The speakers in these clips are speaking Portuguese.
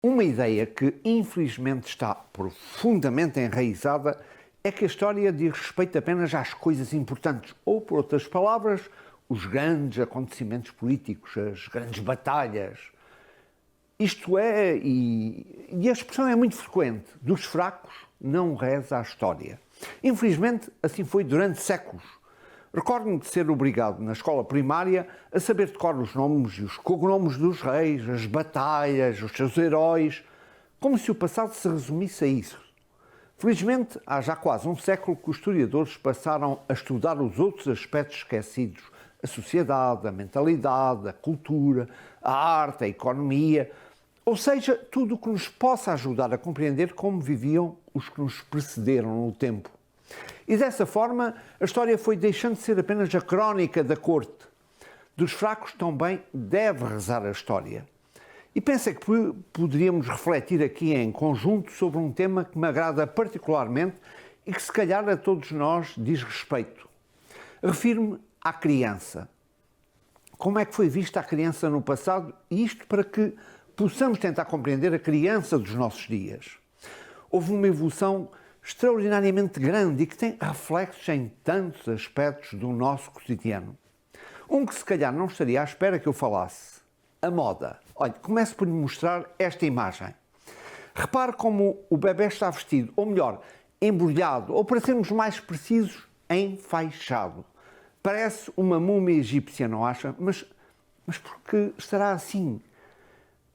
Uma ideia que infelizmente está profundamente enraizada é que a história diz respeito apenas às coisas importantes, ou, por outras palavras, os grandes acontecimentos políticos, as grandes batalhas. Isto é, e a expressão é muito frequente, dos fracos não reza a história. Infelizmente, assim foi durante séculos. Recordo-me de ser obrigado, na escola primária, a saber de cor os nomes e os cognomes dos reis, as batalhas, os seus heróis, como se o passado se resumisse a isso. Felizmente, há já quase um século que os historiadores passaram a estudar os outros aspectos esquecidos, a sociedade, a mentalidade, a cultura, a arte, a economia, ou seja, tudo o que nos possa ajudar a compreender como viviam os que nos precederam no tempo. E dessa forma, a história foi deixando de ser apenas a crónica da corte. Dos fracos também deve rezar a história. E penso que poderíamos refletir aqui em conjunto sobre um tema que me agrada particularmente e que se calhar a todos nós diz respeito. Refiro-me à criança. Como é que foi vista a criança no passado? E isto para que possamos tentar compreender a criança dos nossos dias. Houve uma evolução extraordinariamente grande e que tem reflexos em tantos aspectos do nosso cotidiano. Um que se calhar não estaria à espera que eu falasse. A moda. Olha, começo por lhe mostrar esta imagem. Repare como o bebê está vestido, ou melhor, embrulhado, ou para sermos mais precisos, enfaixado. Parece uma múmia egípcia, não acha? Mas por que estará assim?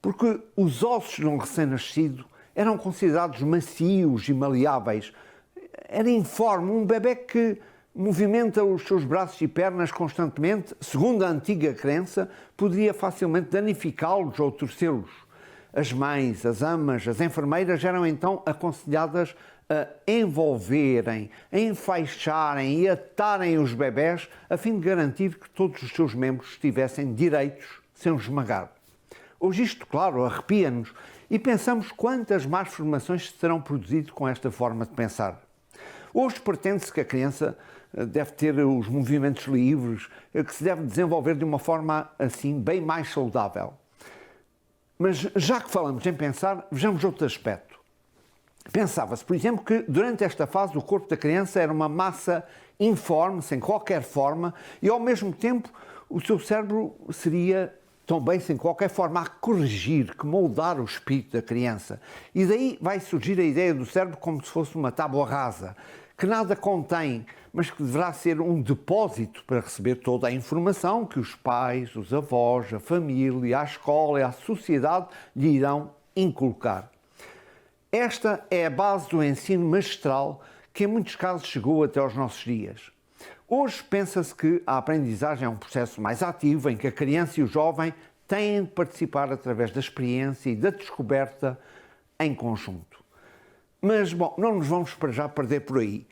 Porque os ossos de um recém-nascido eram considerados macios e maleáveis. Era informe, um bebê que movimenta os seus braços e pernas constantemente, segundo a antiga crença, poderia facilmente danificá-los ou torcê-los. As mães, as amas, as enfermeiras eram então aconselhadas a envolverem, a enfaixarem e atarem os bebés a fim de garantir que todos os seus membros estivessem direitos sem os esmagar. Hoje isto, claro, arrepia-nos e pensamos quantas más formações se terão produzido com esta forma de pensar. Hoje pretende-se que a criança deve ter os movimentos livres, que se deve desenvolver de uma forma assim bem mais saudável. Mas já que falamos em pensar, vejamos outro aspecto. Pensava-se, por exemplo, que durante esta fase o corpo da criança era uma massa informe, sem qualquer forma, e ao mesmo tempo o seu cérebro seria também sem qualquer forma a corrigir, que moldar o espírito da criança. E daí vai surgir a ideia do cérebro como se fosse uma tábua rasa, que nada contém, mas que deverá ser um depósito para receber toda a informação que os pais, os avós, a família, a escola e a sociedade lhe irão inculcar. Esta é a base do ensino magistral que em muitos casos chegou até aos nossos dias. Hoje pensa-se que a aprendizagem é um processo mais ativo em que a criança e o jovem têm de participar através da experiência e da descoberta em conjunto. Mas, bom, não nos vamos para já perder por aí.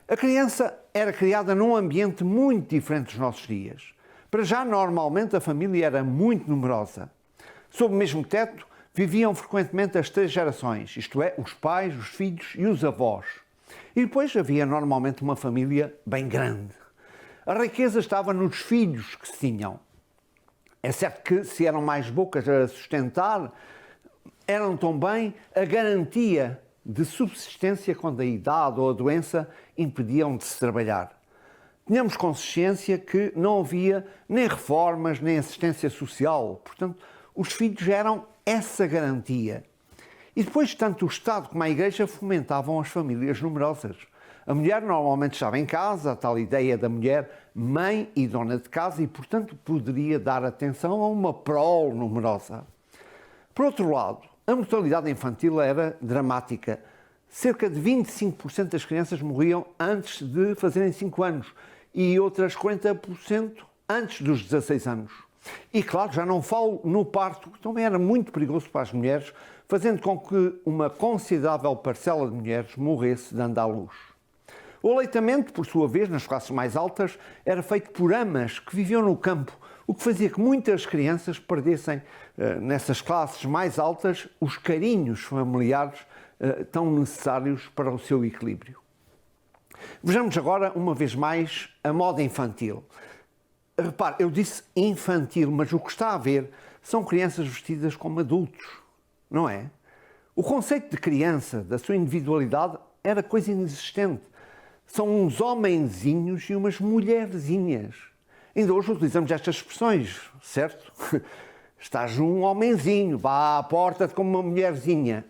A criança era criada num ambiente muito diferente dos nossos dias. Para já, normalmente, a família era muito numerosa. Sob o mesmo teto, viviam frequentemente as três gerações, isto é, os pais, os filhos e os avós. E depois havia normalmente uma família bem grande. A riqueza estava nos filhos que se tinham. É certo que se eram mais bocas a sustentar, eram também a garantia de subsistência quando a idade ou a doença impediam de se trabalhar. Tínhamos consciência que não havia nem reformas, nem assistência social. Portanto, os filhos eram essa garantia. E depois, tanto o Estado como a Igreja fomentavam as famílias numerosas. A mulher normalmente estava em casa, a tal ideia da mulher mãe e dona de casa, e, portanto, poderia dar atenção a uma prole numerosa. Por outro lado, a mortalidade infantil era dramática. Cerca de 25% das crianças morriam antes de fazerem 5 anos e outras 40% antes dos 16 anos. E, claro, já não falo no parto, que também era muito perigoso para as mulheres, fazendo com que uma considerável parcela de mulheres morresse dando à luz. O aleitamento, por sua vez, nas classes mais altas, era feito por amas que viviam no campo, o que fazia que muitas crianças perdessem, nessas classes mais altas, os carinhos familiares tão necessários para o seu equilíbrio. Vejamos agora, uma vez mais, a moda infantil. Repare, eu disse infantil, mas o que está a ver são crianças vestidas como adultos, não é? O conceito de criança, da sua individualidade, era coisa inexistente. São uns homenzinhos e umas mulherzinhas. Ainda hoje utilizamos estas expressões, certo? Estás um homenzinho, vá à porta como uma mulherzinha.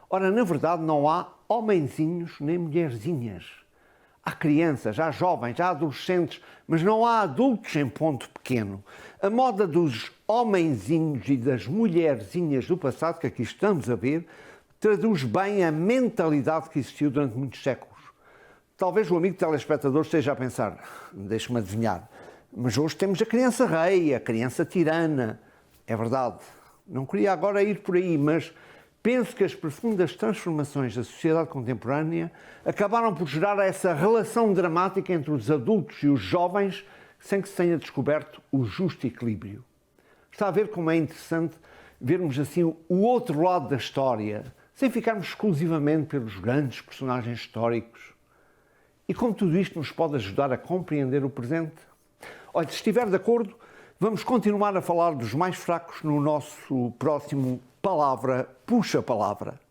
Ora, na verdade, não há homenzinhos nem mulherzinhas. Há crianças, há jovens, há adolescentes, mas não há adultos em ponto pequeno. A moda dos homenzinhos e das mulherzinhas do passado, que aqui estamos a ver, traduz bem a mentalidade que existiu durante muitos séculos. Talvez o amigo telespectador esteja a pensar, deixe-me adivinhar, mas hoje temos a criança rei, a criança tirana. É verdade, não queria agora ir por aí, mas penso que as profundas transformações da sociedade contemporânea acabaram por gerar essa relação dramática entre os adultos e os jovens sem que se tenha descoberto o justo equilíbrio. Está a ver como é interessante vermos assim o outro lado da história, sem ficarmos exclusivamente pelos grandes personagens históricos. E como tudo isto nos pode ajudar a compreender o presente? Olha, se estiver de acordo, vamos continuar a falar dos mais fracos no nosso próximo Palavra Puxa Palavra.